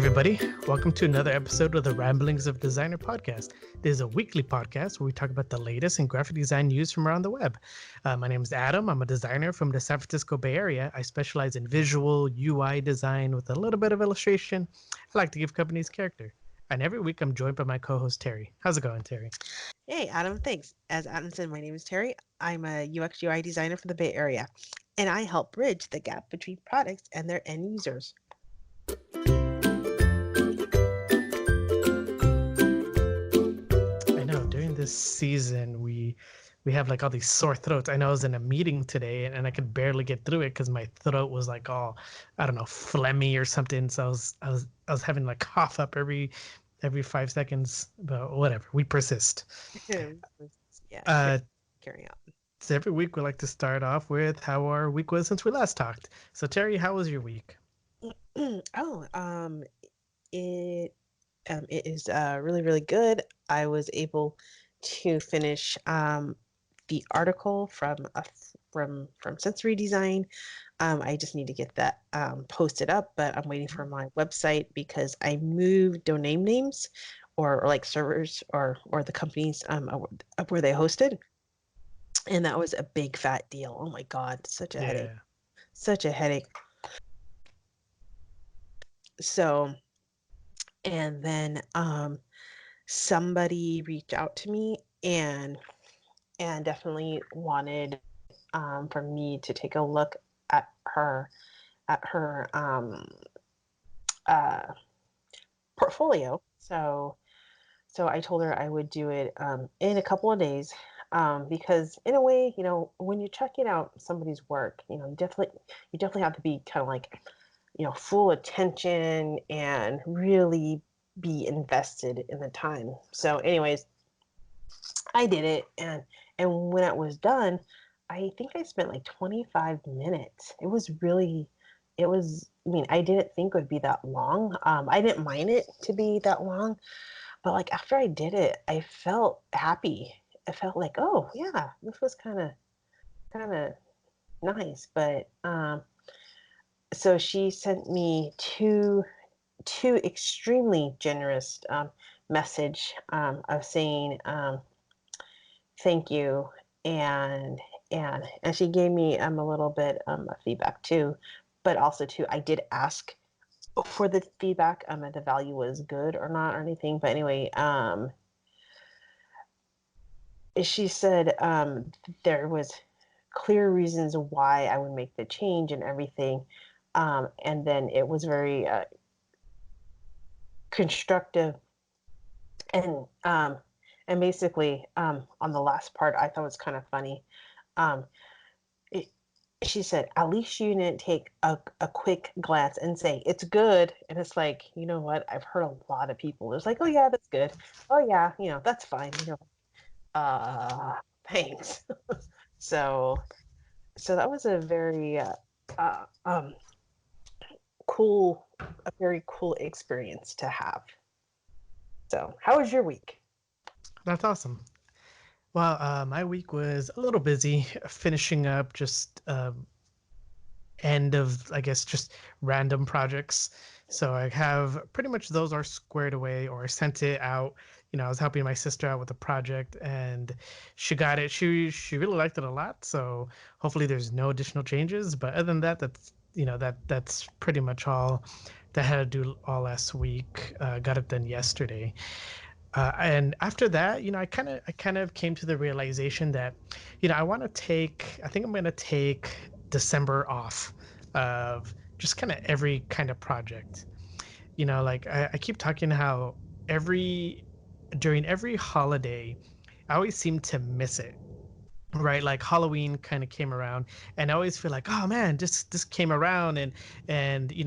everybody. Welcome to another episode of the Ramblings of Designer podcast. This is a weekly podcast where we talk about the latest in graphic design news from around the web. My name is Adam. I'm a designer from the San Francisco Bay Area. I specialize in visual UI design with a little bit of illustration. I like to give companies character. And every week I'm joined by my co-host, Terry. How's it going, Terry? Hey, Adam, thanks. As Adam said, my name is Terry. I'm a UX UI designer for the Bay Area, and I help bridge the gap between products and their end users. I know during this season we have like all these sore throats. I know I was in a meeting today and I could barely get through it because my throat was like all, I don't know, phlegmy or something. So I was having like cough up every 5 seconds, but whatever. We persist. Yeah, Uh, carry on. so every week we like to start off with how our week was since we last talked. So Terry, how was your week? Oh, it it is really really good. I was able to finish the article from Sensory Design. I just need to get that posted up, but I'm waiting for my website because I moved domain names or like servers or the companies up where they hosted, and that was a big fat deal. Oh my God, such a headache, Yeah. such a headache. So, and then somebody reached out to me and definitely wanted for me to take a look at her uh, portfolio. So I told her I would do it in a couple of days because in a way, when you're checking out somebody's work, you definitely have to be kind of like, full attention and really be invested in the time. So, anyways, I did it, and when it was done, I think I spent like 25 minutes. I mean, I didn't think it would be that long. I didn't mind it to be that long, but like after I did it, I felt happy. I felt like, oh yeah, this was kind of nice. But so she sent me two extremely generous message of saying thank you, and and she gave me a little bit of feedback too, but also too I did ask for the feedback if the value was good or not or anything. But anyway, she said there was clear reasons why I would make the change and everything, and then it was very constructive, and basically on the last part I thought was kind of funny. um, it, she said, at least you didn't take a quick glance and say it's good. And it's like, you know what, I've heard a lot of people, it's like, oh yeah, that's good, oh yeah, that's fine, uh thanks. so so that was uh, um a very cool experience to have. So how was your week? That's awesome. Well, my week was a little busy finishing up just end of, I guess, just random projects. So I have pretty much those are squared away or I sent it out. I was helping my sister out with a project and she got it. She really liked it a lot. So hopefully there's no additional changes. But other than that, that's pretty much all that I had to do all last week. Got it done yesterday. And after that, I kind of came to the realization that, I think I'm gonna take December off of just kind of every kind of project. Like I keep talking how every during every holiday, I always seem to miss it. Right, like Halloween kind of came around, and I always feel like, oh man, this came around, and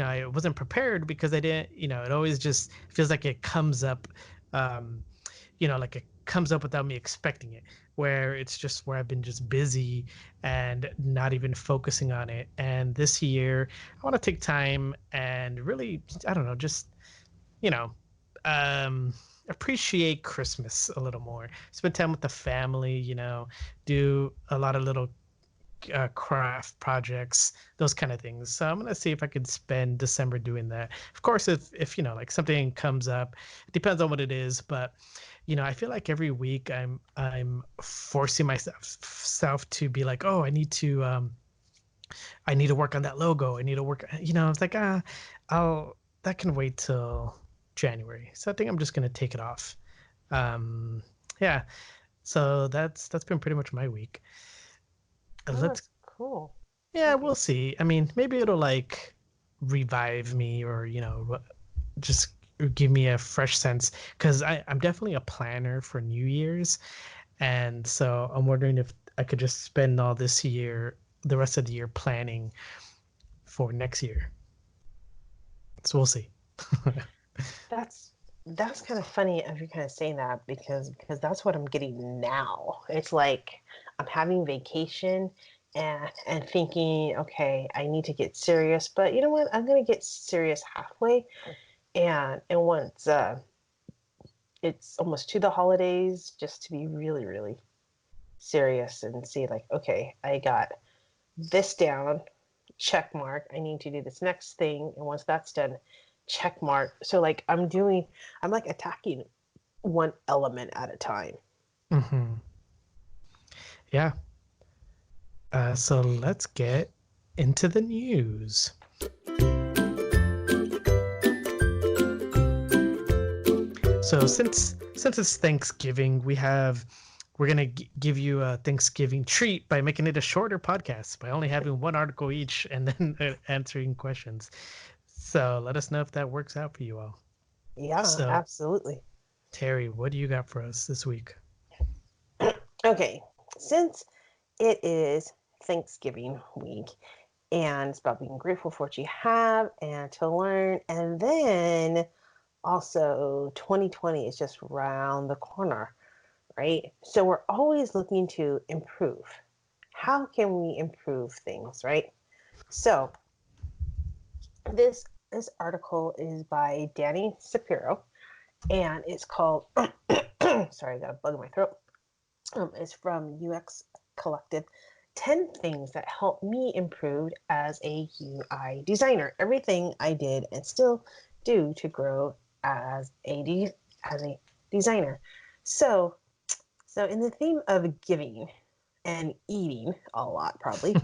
I wasn't prepared because I didn't. It always just feels like it comes up, um, like it comes up without me expecting it, where it's just where I've been just busy and not even focusing on it. And this year, I want to take time and really, I don't know, just you know, appreciate Christmas a little more. Spend time with the family, do a lot of little craft projects, those kind of things. So I'm gonna see if I could spend December doing that. Of course, if like something comes up, it depends on what it is. But I feel like every week I'm forcing myself to be like, oh, I need to work on that logo. I need to work. It's like I'll that can wait till January. So I think I'm just gonna take it off. Um, yeah. So that's been pretty much my week. Oh, Let's that's cool. Yeah, Okay. we'll see. I mean, maybe it'll like revive me or, just give me a fresh sense because I'm definitely a planner for New Year's. And so I'm wondering if I could just spend all this year, the rest of the year planning for next year. So we'll see. That's that's kind of funny of you kind of saying that because that's what I'm getting now. It's like I'm having vacation and thinking, okay, I need to get serious, but you know what? I'm gonna get serious halfway, and once it's almost to the holidays, just to be really really serious and see like, okay, I got this down, check mark. I need to do this next thing, and once that's done, check mark. So like I'm like attacking one element at a time. hmm Yeah. So let's get into the news. So since it's Thanksgiving, we're gonna give you a Thanksgiving treat by making it a shorter podcast by only having one article each and then answering questions. So let us know if that works out for you all. Yeah, So absolutely. Terry, what do you got for us this week? Okay, since it is Thanksgiving week and it's about being grateful for what you have and to learn, and then also 2020 is just round the corner, right? So we're always looking to improve. How can we improve things, right? So this article is by Danny Shapiro, and it's called sorry, I got a bug in my throat. It's from UX Collective. 10 things that helped me improve as a UI designer. Everything I did and still do to grow as a designer. So, so in the theme of giving and eating a lot, probably,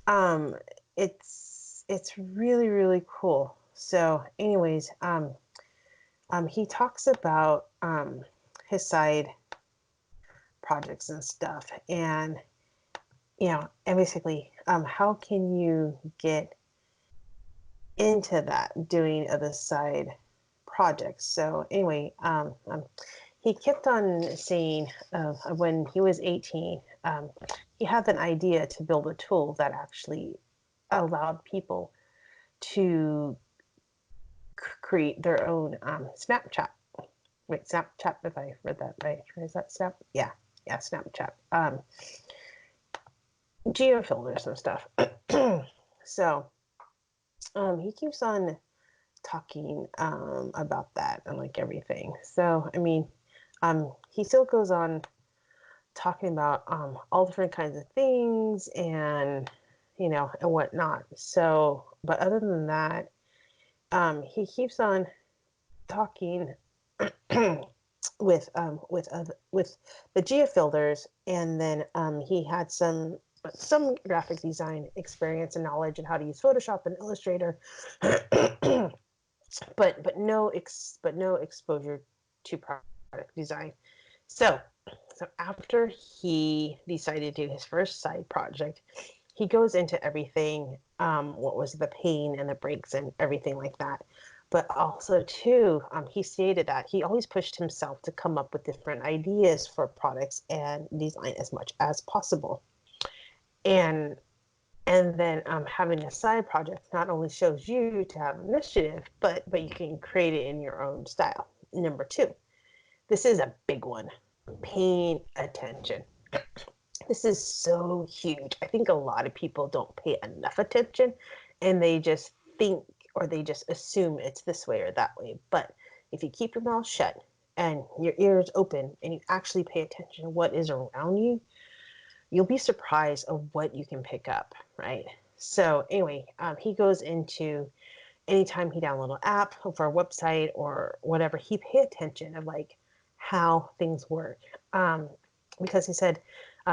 um, it's really really cool. So, anyways, he talks about his side projects and stuff, and basically, how can you get into that doing other side projects? So anyway, he kept on saying when he was 18, he had an idea to build a tool that actually allowed people to create their own Snapchat. Wait, Snapchat, if I read that right. Is that Snap? Yeah, yeah, Snapchat. Geofilters and stuff. So he keeps on talking about that and like everything. So I mean, he still goes on talking about all different kinds of things and and whatnot. So, but other than that, he keeps on talking with the geofilters, and then he had some graphic design experience and knowledge and how to use Photoshop and Illustrator, but no exposure to product design. So so after he decided to do his first side project, he goes into everything, what was the pain and the breaks and everything like that. But also too, he stated that he always pushed himself to come up with different ideas for products and design as much as possible. And and then having a side project not only shows you to have initiative, but you can create it in your own style. Number two, this is a big one: paying attention. This is so huge. I think a lot of people don't pay enough attention, and they just think or they just assume it's this way or that way. But if you keep your mouth shut and your ears open and you actually pay attention to what is around you, you'll be surprised of what you can pick up, right? So anyway, he goes into anytime he download an app for a website or whatever, he pay attention of like how things work. Because he said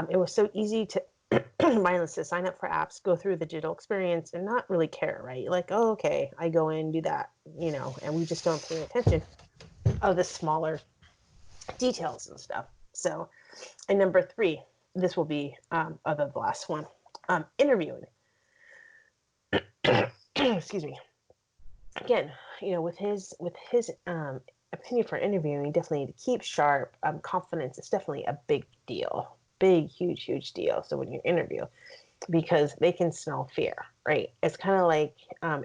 it was so easy to mindless to sign up for apps, go through the digital experience and not really care, right? Like, oh, okay, I go in, do that, and we just don't pay attention of the smaller details and stuff. So, and number 3, this will be the last one, interviewing. Excuse me. Again, with his opinion for interviewing, definitely to keep sharp. Confidence is definitely a big deal, big, huge deal. So when you interview, because they can smell fear, right? It's kind of like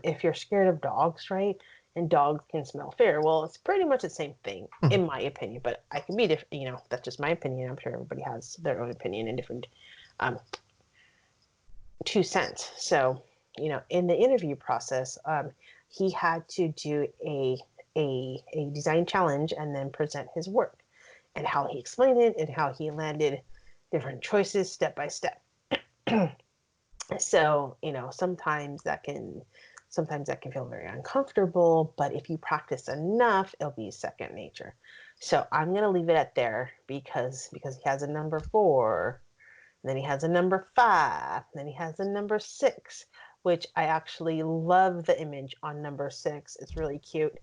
if you're scared of dogs, right? And dogs can smell fear. Well, it's pretty much the same thing, Mhm. in my opinion. But I can be different. That's just my opinion. I'm sure everybody has their own opinion and different 2 cents. So, in the interview process, he had to do a design challenge and then present his work and how he explained it and how he landed different choices step by step. So, sometimes that can feel very uncomfortable, but if you practice enough, it'll be second nature. So I'm gonna leave it at there because he has a number 4, and then he has a number 5, and then he has a number 6, which I actually love the image on number 6. It's really cute.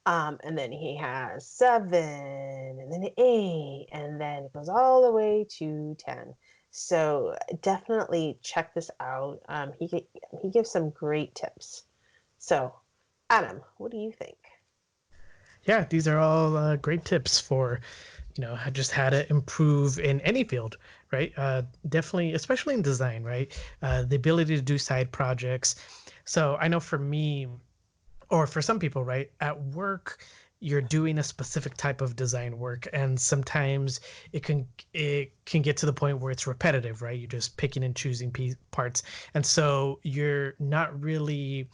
And then he has 7, and then 8, and then it goes all the way to 10. So definitely check this out. He gives some great tips. So, Adam, what do you think? Yeah, these are all great tips for, just how to improve in any field, right? Definitely, especially in design, right? The ability to do side projects. So I know for me, or for some people, right, at work, you're doing a specific type of design work, and sometimes it can get to the point where it's repetitive, right? You're just picking and choosing parts, and so you're not really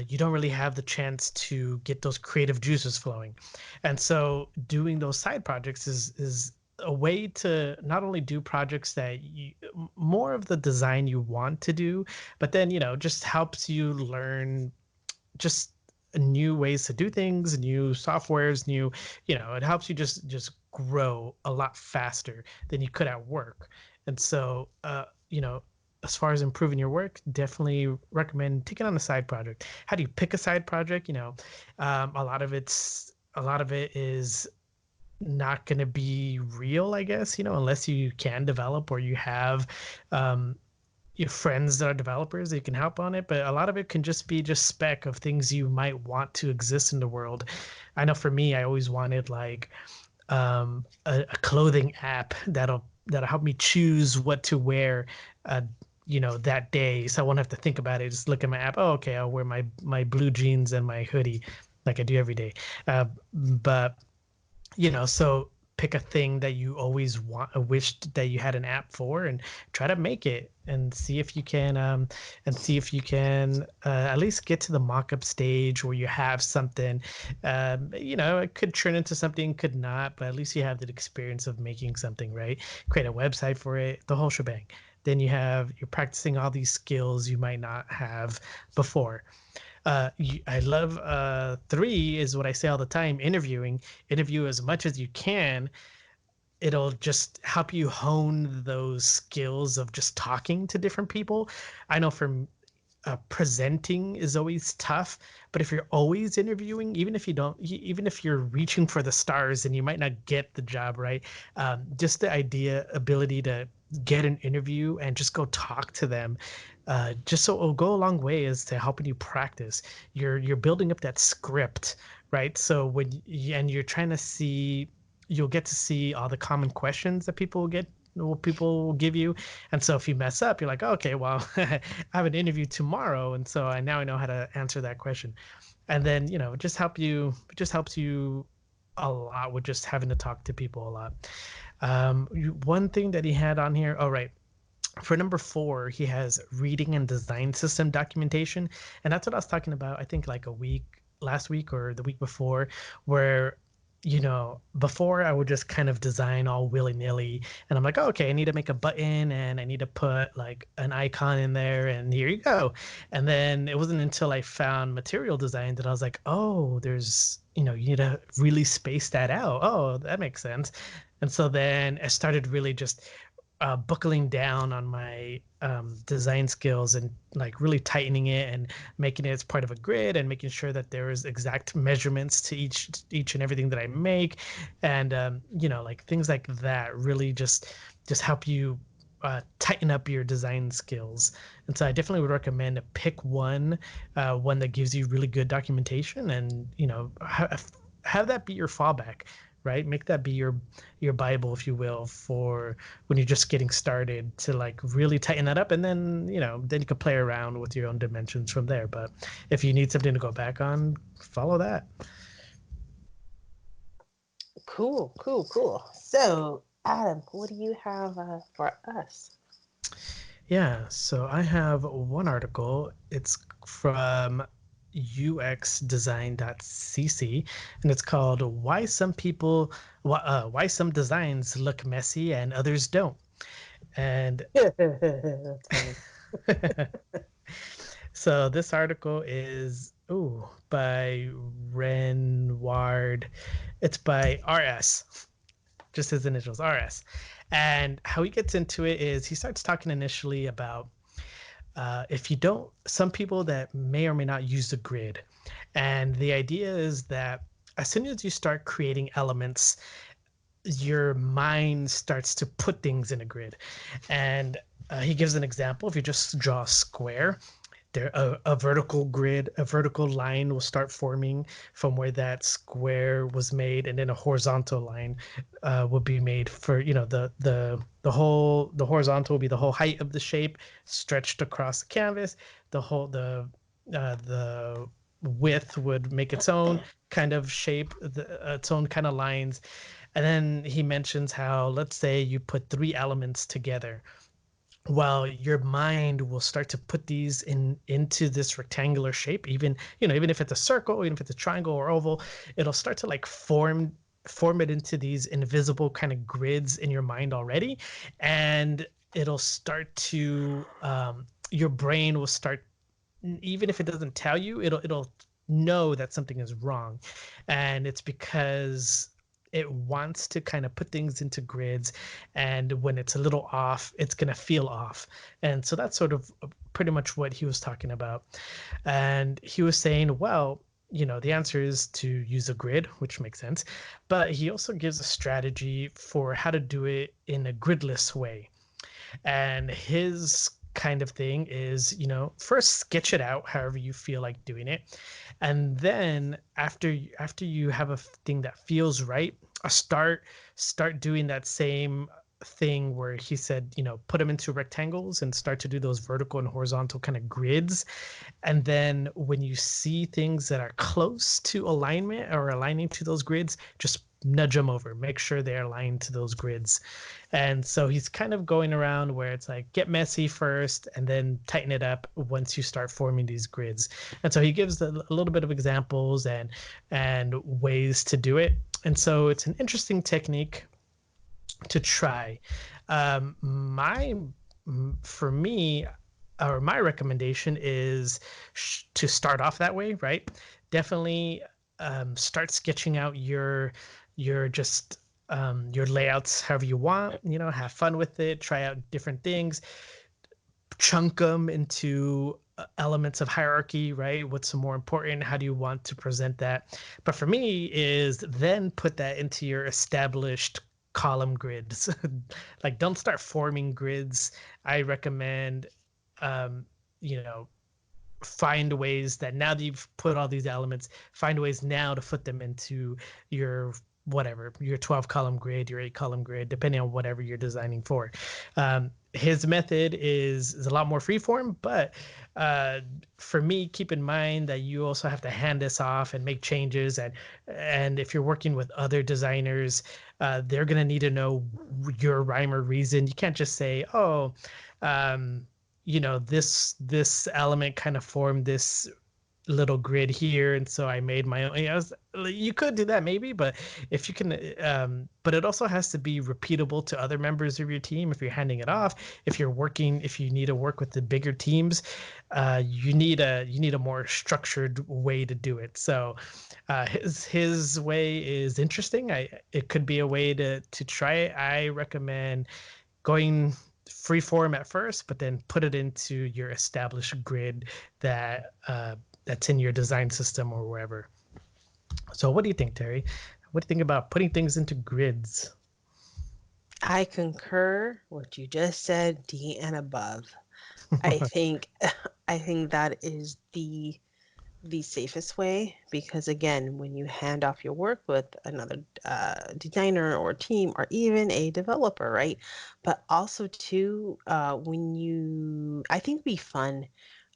you don't really have the chance to get those creative juices flowing. And so doing those side projects is a way to not only do projects that more of the design you want to do, but then, just helps you learn just new ways to do things, new softwares, it helps you just grow a lot faster than you could at work. And so, as far as improving your work, definitely recommend taking on a side project. How do you pick a side project? A lot of it is not going to be real, I guess, unless you can develop or you have um, your friends that are developers that you can help on it. But a lot of it can just be just spec of things you might want to exist in the world. I know for me, I always wanted like a clothing app that'll help me choose what to wear uh, that day, so I won't have to think about it. Just look at my app. Oh, okay, I'll wear my blue jeans and my hoodie like I do every day. But so pick a thing that you always wished that you had an app for, and try to make it and see if you can at least get to the mock-up stage where you have something. It could turn into something, could not, but at least you have the experience of making something, right? Create a website for it, the whole shebang. Then you're practicing all these skills you might not have before. I love 3 is what I say all the time. Interview as much as you can. It'll just help you hone those skills of just talking to different people. I know from presenting is always tough, but if you're always interviewing, even if you're reaching for the stars and you might not get the job, right? Just the ability to get an interview and just go talk to them, just so it'll go a long way as to helping you practice. You're building up that script, right? So and you're trying to see, you'll get to see all the common questions that people will give you. And so if you mess up, you're like, oh, okay, well, I have an interview tomorrow, and so I know how to answer that question. And then it just helps you a lot with just having to talk to people a lot. One thing that he had on here, oh right, for number 4, he has reading and design system documentation, and that's what I was talking about. I think like last week or the week before, where before I would just kind of design all willy-nilly, and I'm like, oh, okay, I need to make a button and I need to put like an icon in there, and here you go. And then it wasn't until I found material design that I was like, oh, you need to really space that out. Oh, that makes sense. And so then I started really just buckling down on my design skills and like really tightening it and making it as part of a grid and making sure that there is exact measurements to each and everything that I make, and like things like that really just help you tighten up your design skills. And so I definitely would recommend to pick one that gives you really good documentation, and have that be your fallback, right? Make that be your Bible, if you will, for when you're just getting started, to like really tighten that up. And then, then you can play around with your own dimensions from there. But if you need something to go back on, follow that. Cool, cool, cool. So, Adam, what do you have for us? Yeah, so I have one article. It's from uxdesign.cc, and it's called Why Some Designs Look Messy and Others Don't. And That's funny. so this article is by Renward. It's by RS, just his initials, RS. And how he gets into it is he starts talking initially about if you don't, some people that may or may not use the grid. And the idea is that as soon as you start creating elements, your mind starts to put things in a grid. And he gives an example. If you just draw a square, a vertical grid, a vertical line will start forming from where that square was made, and then a horizontal line will be made for the horizontal will be the whole height of the shape stretched across the canvas. The width would make its own kind of shape, its own kind of lines. And then he mentions how, let's say you put three elements together, well, your mind will start to put these into this rectangular shape. Even if it's a circle, even if it's a triangle or oval, it'll start to like form it into these invisible kind of grids in your mind already. And it'll start to your brain will start, even if it doesn't tell you, it'll know that something is wrong. And it's because it wants to kind of put things into grids, and when it's a little off, it's going to feel off. And so that's sort of pretty much what he was talking about. And he was saying, well, the answer is to use a grid, which makes sense, but he also gives a strategy for how to do it in a gridless way. And his kind of thing is, first sketch it out however you feel like doing it. And then after you have a thing that feels right, start doing that same thing where he said, put them into rectangles and start to do those vertical and horizontal kind of grids. And then when you see things that are close to alignment or aligning to those grids, just nudge them over, make sure they're aligned to those grids. And so he's kind of going around where it's like, get messy first and then tighten it up once you start forming these grids. And so he gives a little bit of examples and ways to do it. And so it's an interesting technique to try. My For me, or my recommendation is to start off that way, right? Definitely start sketching out your layouts however you want. Have fun with it, try out different things, chunk them into elements of hierarchy, right? What's more important? How do you want to present that? But for me, is then put that into your established column grids. Like, don't start forming grids. I recommend, um, you know, find ways that now that you've put all these elements, find ways now to put them into your whatever, your 12 column grid, your 8 column grid, depending on whatever you're designing for. His method is a lot more freeform, but for me, keep in mind that you also have to hand this off and make changes. And if you're working with other designers, they're going to need to know your rhyme or reason. You can't just say, oh, this element kind of formed this little grid here, and so I made my own. You could do that maybe, but if you can, but it also has to be repeatable to other members of your team. If you're handing it off, if you need to work with the bigger teams, you need a more structured way to do it. So, his way is interesting. It could be a way to try it. I recommend going free form at first, but then put it into your established grid that's in your design system or wherever. So, what do you think, Terry? What do you think about putting things into grids? I concur what you just said, D and above. I think I think that is the safest way because again, when you hand off your work with another designer or team or even a developer, right? But also too, when you, I think it'd be fun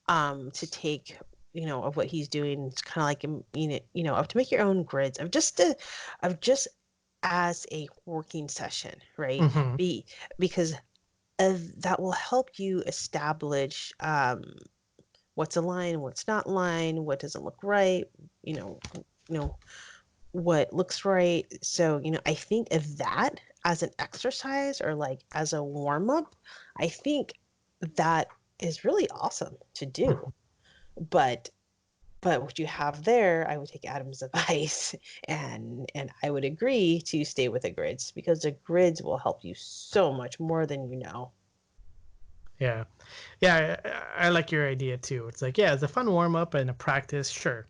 to take of what he's doing. It's kind of like to make your own grids of just as a working session, right? Hmm. Be because that will help you establish what's aligned, what's not aligned, what doesn't look right, you know, you know, what looks right. So, I think of that as an exercise or like as a warm up, I think that is really awesome to do. But what you have there, I would take Adam's advice and I would agree to stay with the grids because the grids will help you so much more than you know. Yeah, yeah, I like your idea too. It's like, yeah, it's a fun warm up and a practice, sure.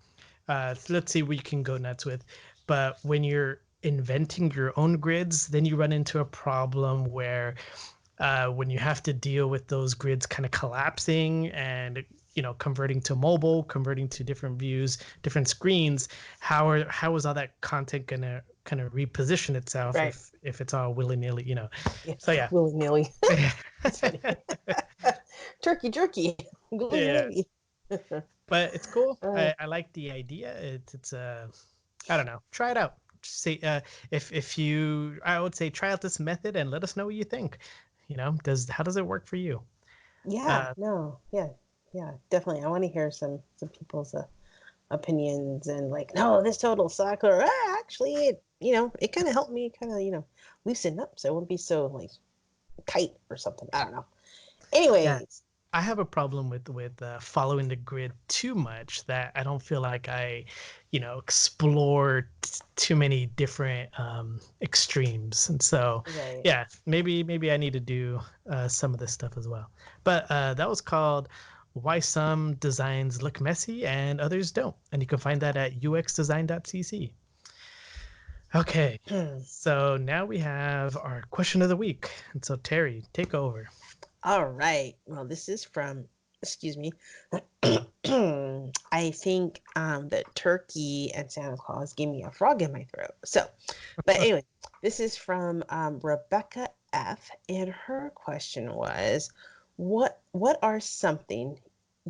So let's see what you can go nuts with. But when you're inventing your own grids, then you run into a problem where when you have to deal with those grids kind of collapsing and converting to mobile, converting to different views, different screens, how is all that content gonna kind of reposition itself Right. if it's all willy-nilly, Yeah. so yeah. Willy-nilly. That's funny. Turkey jerky. Yeah, Willy-nilly. but it's cool. Uh, I like the idea. It's I don't know, try it out. See, if you, I would say try out this method and let us know what you think. Does how does it work for you? yeah, uh no, yeah, yeah, definitely. I want to hear some people's opinions and like, no, this total suck, or actually, it kind of helped me kind of, loosen up so it wouldn't be so like tight or something. I don't know. yeah, Anyways, I have a problem with following the grid too much, that I don't feel like I, explore too many different extremes. And so, right. yeah, maybe I need to do some of this stuff as well. But that was called "Why Some Designs Look Messy and Others Don't," and you can find that at uxdesign.cc. Okay, so now we have our question of the week, and so Terry, take over. All right. Well, this is from, excuse me. I think that turkey and Santa Claus gave me a frog in my throat. So, but anyway, this is from Rebecca F. And her question was, what are something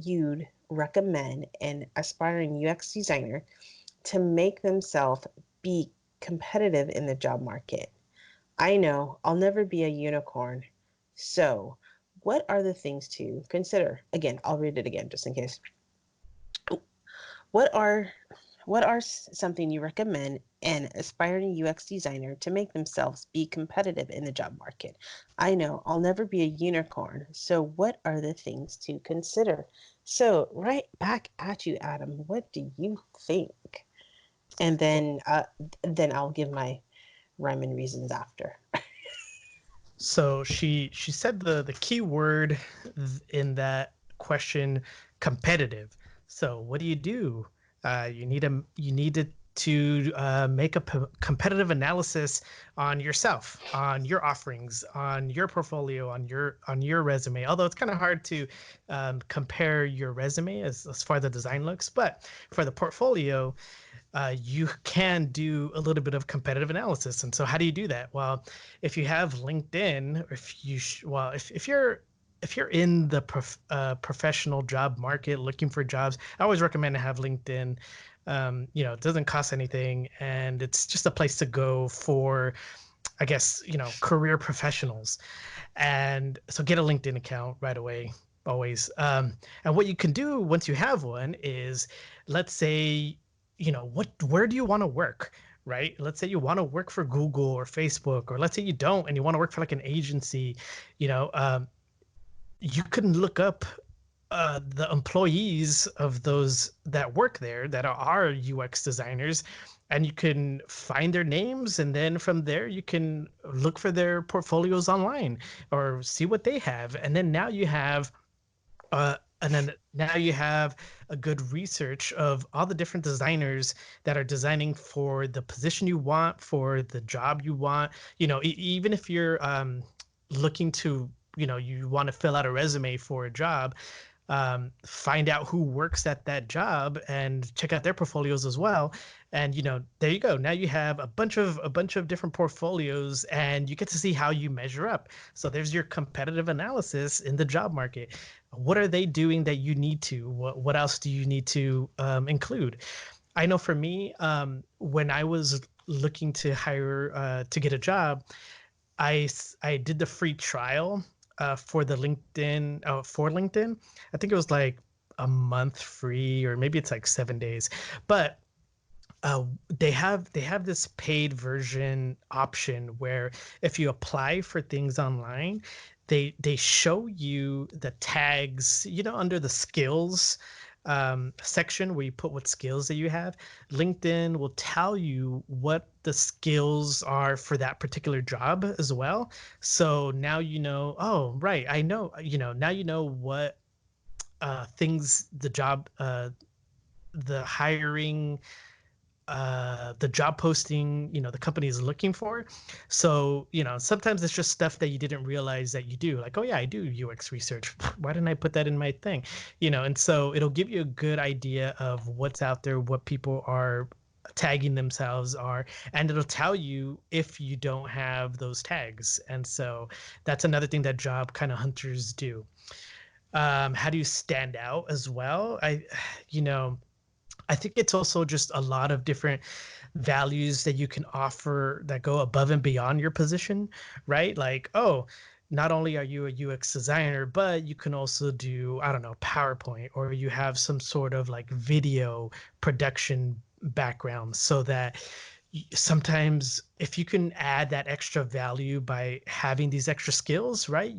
you'd recommend an aspiring UX designer to make themselves be competitive in the job market? I know I'll never be a unicorn. So, what are the things to consider? Again, I'll read it again just in case. What are something you recommend an aspiring UX designer to make themselves be competitive in the job market? I know I'll never be a unicorn. So, what are the things to consider? So, right back at you, Adam. What do you think? And then I'll give my rhyme and reasons after. So she said the key word in that question, competitive. So what do you do? You need to make a competitive analysis on yourself, on your offerings, on your portfolio, on your resume. Although it's kind of hard to compare your resume as far as the design looks, but for the portfolio, you can do a little bit of competitive analysis. And so, how do you do that? Well, if you have LinkedIn, or if you're in the professional job market looking for jobs, I always recommend to have LinkedIn. It doesn't cost anything, and it's just a place to go for, I guess, career professionals. And so, get a LinkedIn account right away. always. And what you can do once you have one is, let's say, where do you want to work? Right? Let's say you want to work for Google or Facebook, or let's say you don't and you want to work for like an agency, you know, you can look up the employees of those that work there that are UX designers, and you can find their names, and then from there you can look for their portfolios online or see what they have, and then now you have a good research of all the different designers that are designing for the position you want, for the job you want. Even if you're looking to, you want to fill out a resume for a job, find out who works at that job and check out their portfolios as well. And there you go. Now you have a bunch of different portfolios, and you get to see how you measure up. So there's your competitive analysis in the job market. What are they doing that you need to? What else do you need to include? I know for me, when I was looking to hire to get a job, I did the free trial for LinkedIn. I think it was like a month free, or maybe it's like 7 days. But they have this paid version option where if you apply for things online, they show you the tags, under the skills section where you put what skills that you have. LinkedIn will tell you what the skills are for that particular job as well. So now oh, right, I know, now what things the hiring the job posting, the company is looking for. So sometimes it's just stuff that you didn't realize that you do, like, oh yeah, I do UX research. Why didn't I put that in my thing? And so it'll give you a good idea of what's out there, what people are tagging themselves are, and it'll tell you if you don't have those tags. And so that's another thing that job kind of hunters do. How do you stand out as well? you know I think it's also just a lot of different values that you can offer that go above and beyond your position, right? Like, oh, not only are you a UX designer, but you can also do, I don't know, PowerPoint, or you have some sort of like video production background, so that sometimes if you can add that extra value by having these extra skills, right?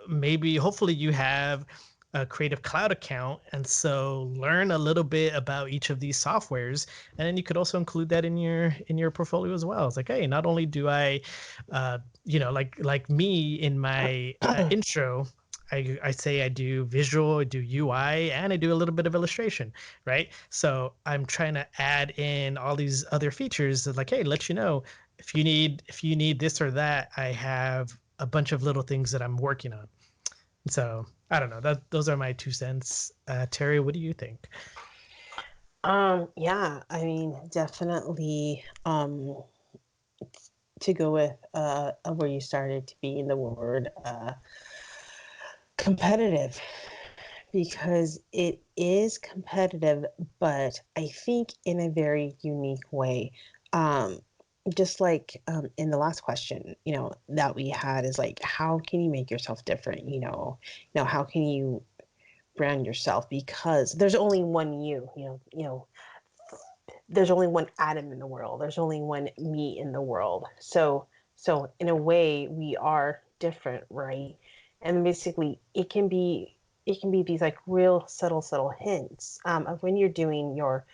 Maybe hopefully you have a Creative Cloud account, and so learn a little bit about each of these softwares, and then you could also include that in your portfolio as well. It's like, hey, not only do I, like me in my intro, I say I do visual, I do UI, and I do a little bit of illustration, right? So I'm trying to add in all these other features that, like, hey, let you know if you need this or that, I have a bunch of little things that I'm working on. So I don't know. Those are my 2 cents. Terry, what do you think? Yeah, I mean, definitely, to go with where you started to be in the word competitive, because it is competitive, but I think in a very unique way. Um, just like in the last question, that we had, is like, how can you make yourself different? How can you brand yourself? Because there's only one you. There's only one Adam in the world. There's only one me in the world. So in a way, we are different, right? And basically, it can be these like real subtle hints of when you're doing your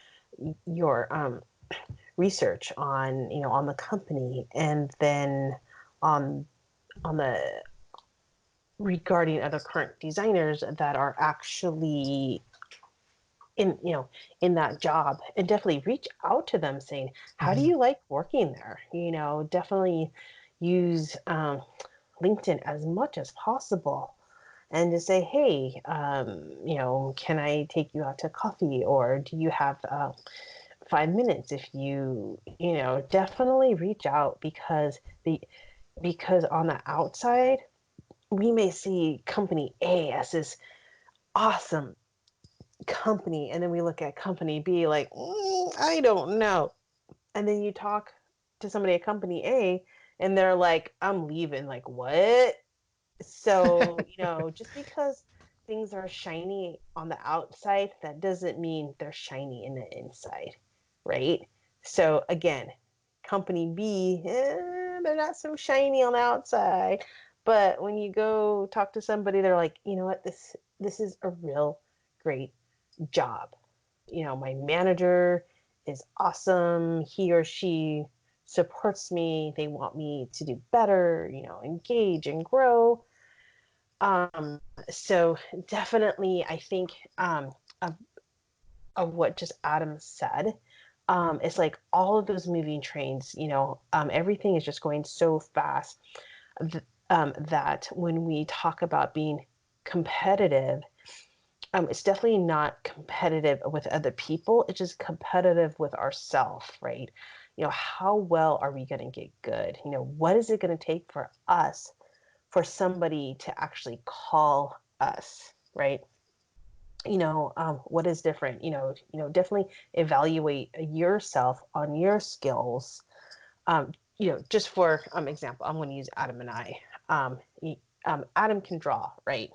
research on the company, and then on the regarding other current designers that are actually in that job, and definitely reach out to them saying, how do Mhm. you like working there? Definitely use LinkedIn as much as possible, and to say, hey, can I take you out to coffee, or do you have 5 minutes? If definitely reach out, because on the outside we may see company A as this awesome company, and then we look at company B like, I don't know. And then you talk to somebody at company A, and they're like, I'm leaving. Like, what? So just things are shiny on the outside, that doesn't mean they're shiny in the inside, right? So again, company B, they're not so shiny on the outside, but when you go talk to somebody, they're like, you know what, this is a real great job. You know, my manager is awesome. He or she supports me. They want me to do better, you know, engage and grow. So definitely, I think of, of what just Adam said. It's like all of those moving trains, you know, everything is just going so fast that when we talk about being competitive, it's definitely not competitive with other people. It's just competitive with ourselves, right? You know, how well are we going to get good? You know, what is it going to take for us, for somebody to actually call us, right? What is different? Definitely evaluate yourself on your skills. Just for example, I'm going to use Adam and I. Adam can draw, right?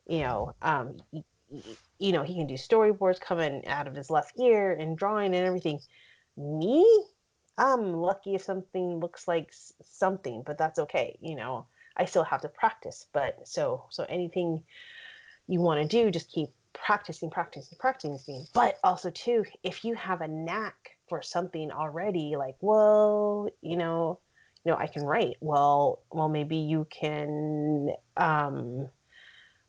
You know, um, he can do storyboards coming out of his left ear and drawing and everything. Me, I'm lucky if something looks like something, but that's okay. I still have to practice. But so anything you want to do, just keep practicing. But also too, if you have a knack for something already, like, well, I can write. Well, maybe you can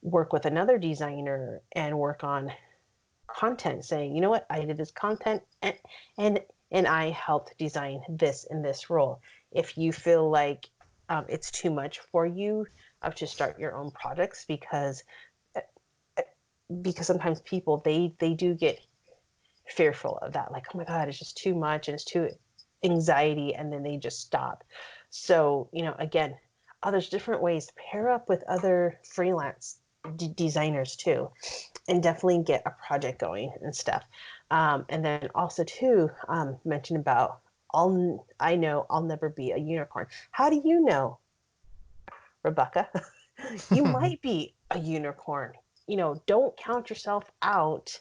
work with another designer and work on content, saying, you know what, I did this content and and I helped design this in this role. If you feel like it's too much for you to start your own projects, because sometimes people, they do get fearful of that, like, oh my god, it's just too much and it's too anxiety, and then they just stop. So again, there's different ways to pair up with other freelance designers too, and definitely get a project going and stuff. And then also too, mention about, I know I'll never be a unicorn. How do you know, Rebecca? You might be a unicorn. Don't count yourself out,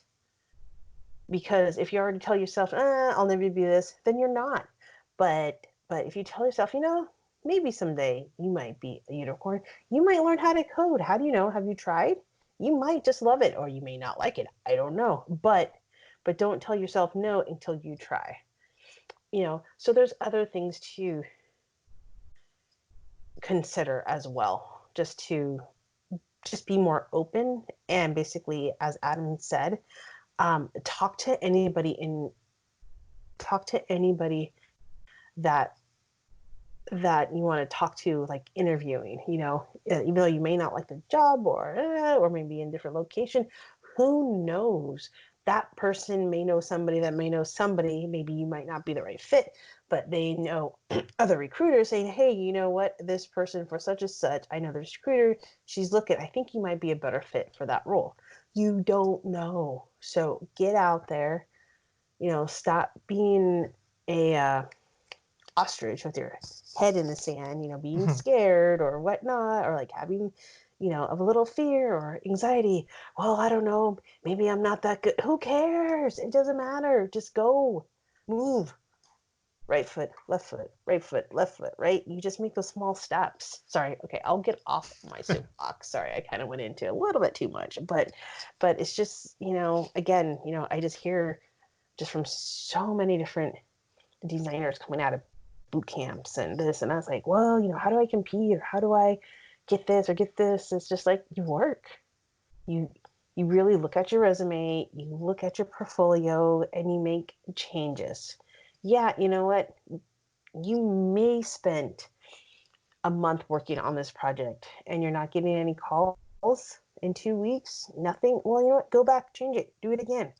because if you already tell yourself, I'll never be this, then you're not. But if you tell yourself, maybe someday you might be a unicorn, you might learn how to code. How do you know? Have you tried? You might just love it, or you may not like it. I don't know. But don't tell yourself no until you try. So there's other things to consider as well, just be more open, and basically, as Adam said, talk to anybody that you want to talk to, like interviewing. Even though you may not like the job, or maybe in different location, who knows, that person may know somebody that may know somebody. Maybe you might not be the right fit, but they know other recruiters saying, hey, you know what, this person for such and such, I know this recruiter, she's looking, I think you might be a better fit for that role. You don't know. So get out there. Stop being a ostrich with your head in the sand, being scared or whatnot, or like having, of a little fear or anxiety. Well, I don't know, maybe I'm not that good. Who cares? It doesn't matter. Just go, move. Right foot, left foot, right foot, left foot, right? You just make those small steps. Sorry, okay, I'll get off my soapbox. Sorry, I kind of went into a little bit too much, but it's just, again, I just hear just from so many different designers coming out of boot camps and this, and I was like, well, how do I compete, or how do I get this or get this? It's just like, you work, you you really look at your resume, you look at your portfolio, and you make changes. Yeah, you know what, you may spend a month working on this project and you're not getting any calls in 2 weeks, nothing. Well, you know what, go back, change it, do it again.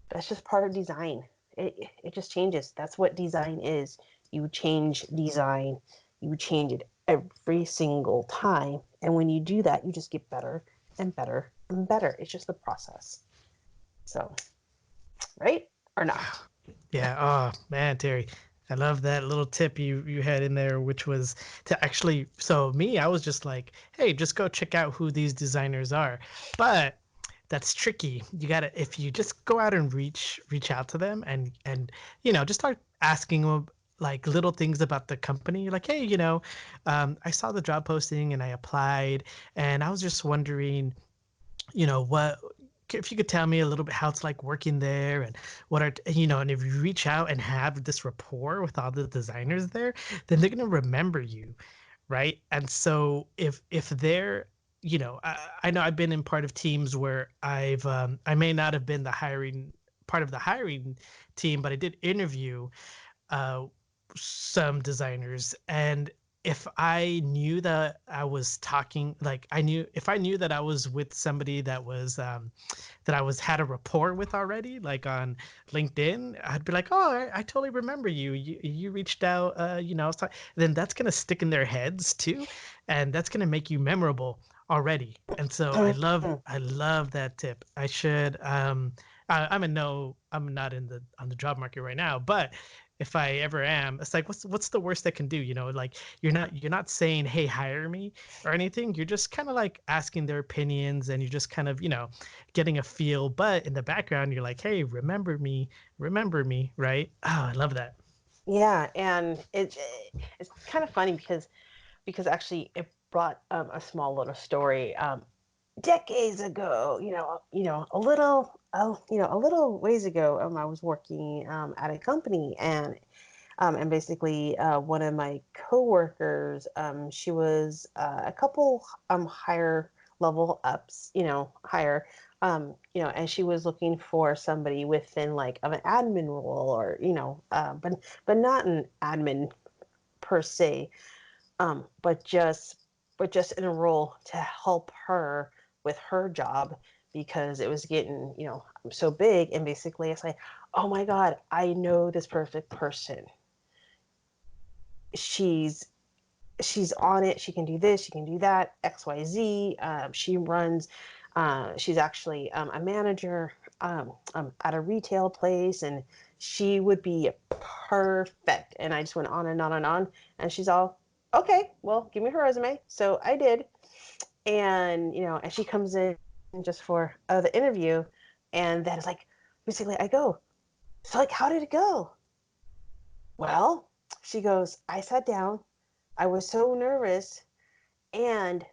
That's just part of design. It just changes. That's what design is. You change design. You change it every single time. And when you do that, you just get better and better and better. It's just the process. So, right or not? Yeah. Oh man, Terry, I love that little tip you had in there, which was to actually. So me, I was just like, hey, just go check out who these designers are, but that's tricky. You gotta if you just go out and reach out to them and just start asking them like little things about the company. Like, hey, I saw the job posting and I applied, and I was just wondering what if you could tell me a little bit how it's like working there and what are and if you reach out and have this rapport with all the designers there, then they're going to remember you, right? And so if they're I know I've been in part of teams where I may not have been the hiring part of the hiring team, but I did interview uh, some designers. And if I knew that I was talking, like I knew if I knew that I was with somebody that I was had a rapport with already, like on LinkedIn, I'd be like, oh, I totally remember you. You reached out, I was talking. Then that's gonna stick in their heads too, and that's gonna make you memorable already. And so Mhm. I love that tip. I should I'm not in the on the job market right now, but if I ever am, it's like what's the worst that can do? Like you're not saying, hey, hire me or anything. You're just kind of like asking their opinions and you're just kind of, getting a feel. But in the background, you're like, hey, remember me, right? Oh, I love that. Yeah, and it's kind of funny because actually it brought a small little story. Decades ago, a little ways ago, I was working at a company, and basically one of my coworkers, she was a couple higher level ups, higher, and she was looking for somebody within like of an admin role, or but not an admin per se, but just in a role to help her with her job because it was getting so big. And basically it's like, oh my god, I know this perfect person. She's on it, she can do this, she can do that, XYZ. She runs, she's actually a manager at a retail place, and she would be perfect. And I just went on and on and on, and she's all, okay, well, give me her resume. So I did. And and she comes in just for the interview, and that is like, basically I go, so like, how did it go? Well, she goes, I sat down, I was so nervous, and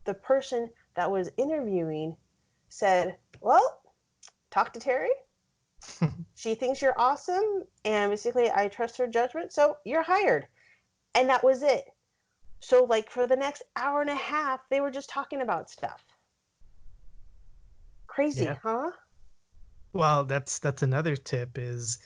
the person that was interviewing said, well, talk to Terry. She thinks you're awesome. And basically, I trust her judgment. So you're hired. And that was it. So, like, for the next hour and a half, they were just talking about stuff. Crazy, Yeah. huh? Well, that's another tip is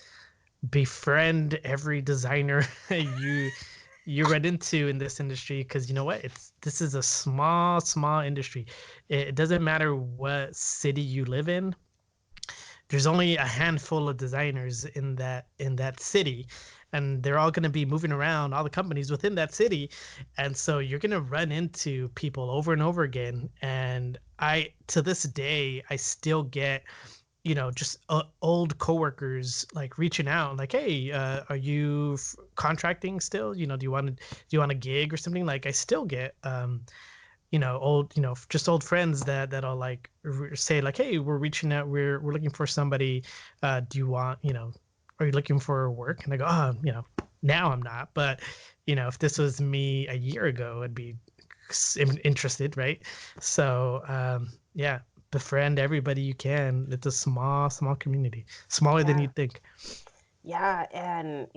befriend every designer you run into in this industry, because you know what, this is a small industry. It doesn't matter what city you live in. There's only a handful of designers in that city, and they're all going to be moving around all the companies within that city. And so you're going to run into people over and over again. And I to this day I still get just old coworkers like reaching out like, hey, are you contracting still? Do you want a gig or something? Like I still get old, just old friends that'll like say like, hey, we're reaching out, we're looking for somebody. Do you want, are you looking for work? And I go, oh, now I'm not, but if this was me a year ago, I'd be interested, right? So yeah, befriend everybody you can. It's a small community, smaller than Yeah. you'd think. Yeah. And,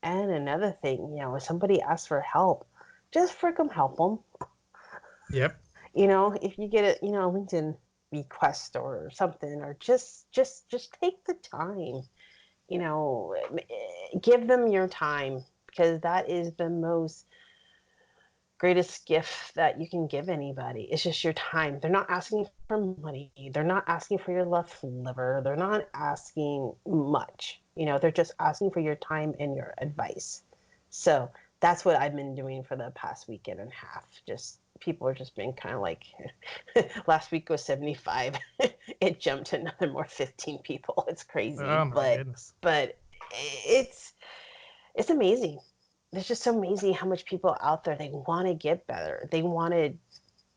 and another thing, when somebody asks for help, just freaking help them. Yep. If you get a LinkedIn request or something, or just take the time, you know, give them your time, because that is the most greatest gift that you can give anybody. It's just your time. They're not asking for money. They're not asking for your left liver. They're not asking much. They're just asking for your time and your advice. So that's what I've been doing for the past weekend and a half. Just people are just being kind of like, last week was 75. It jumped to another more 15 people. It's crazy, Oh my but goodness. but it's It's amazing. It's just so amazing how much people out there, they want to get better. They want to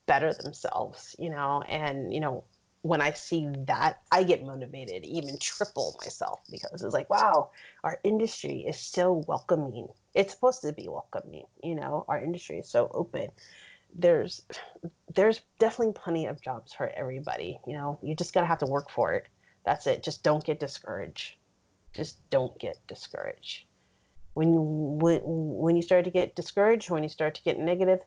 better themselves, and when I see that, I get motivated, even triple myself, because it's like, wow, our industry is so welcoming. It's supposed to be welcoming, our industry is so open. There's there's definitely plenty of jobs for everybody. You just gotta have to work for it. That's it. Just don't get discouraged. Just don't get discouraged. When you start to get discouraged, when you start to get negative,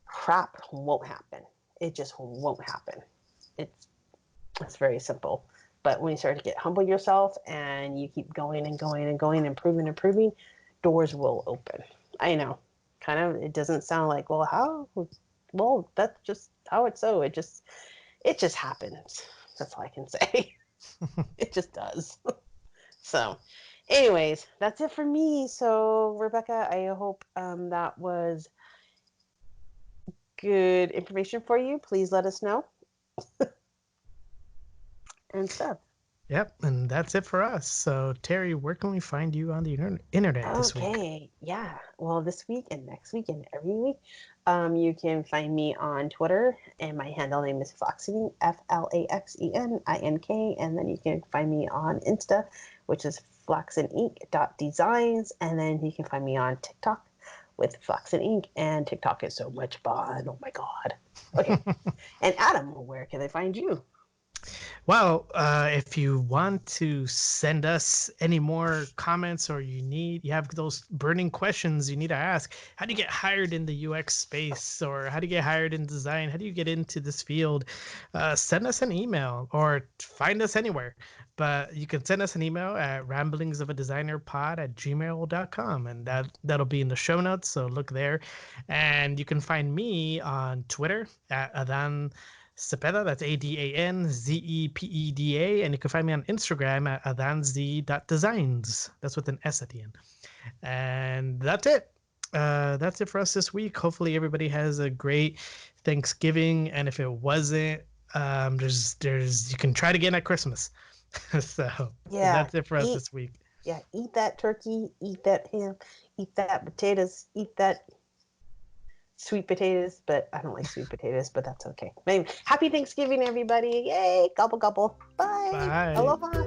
crap won't happen. It just won't happen. It's very simple. But when you start to get humble yourself and you keep going and going and going, improving, doors will open. I know. Kind of, it doesn't sound like, well, how? Well, that's just how it's so. It just happens. That's all I can say. It just does. So, anyways, that's it for me. So, Rebecca, I hope that was good information for you. Please let us know and stuff. Yep, and that's it for us. So, Terry, where can we find you on the internet this week? Okay, yeah. Well, this week and next week and every week, you can find me on Twitter, and my handle name is Flaxenink, FLAXENINK, and then you can find me on Insta, which is flaxenink.designs, and then you can find me on TikTok with Flaxenink, and TikTok is so much fun. Oh my God. Okay, and Adam, where can they find you? Well, if you want to send us any more comments or you have those burning questions you need to ask, how do you get hired in the UX space, or how do you get hired in design? How do you get into this field? Send us an email or find us anywhere. But you can send us an email at ramblingsofadesignerpod@gmail.com, and that'll be in the show notes. So look there. And you can find me on Twitter at Adan Cepeda, that's ADANZEPEDA, and you can find me on Instagram at adanz.designs. That's with an S at the end. And that's it. That's it for us this week. Hopefully everybody has a great Thanksgiving, and if it wasn't, there's you can try it again at Christmas. So Yeah, that's it for us eat this week. yeah, eat that turkey, eat that ham, eat that potatoes, eat that sweet potatoes, but I don't like sweet potatoes, but that's okay. Anyway, happy Thanksgiving, everybody. Yay, gobble, gobble. Bye. Bye. Aloha.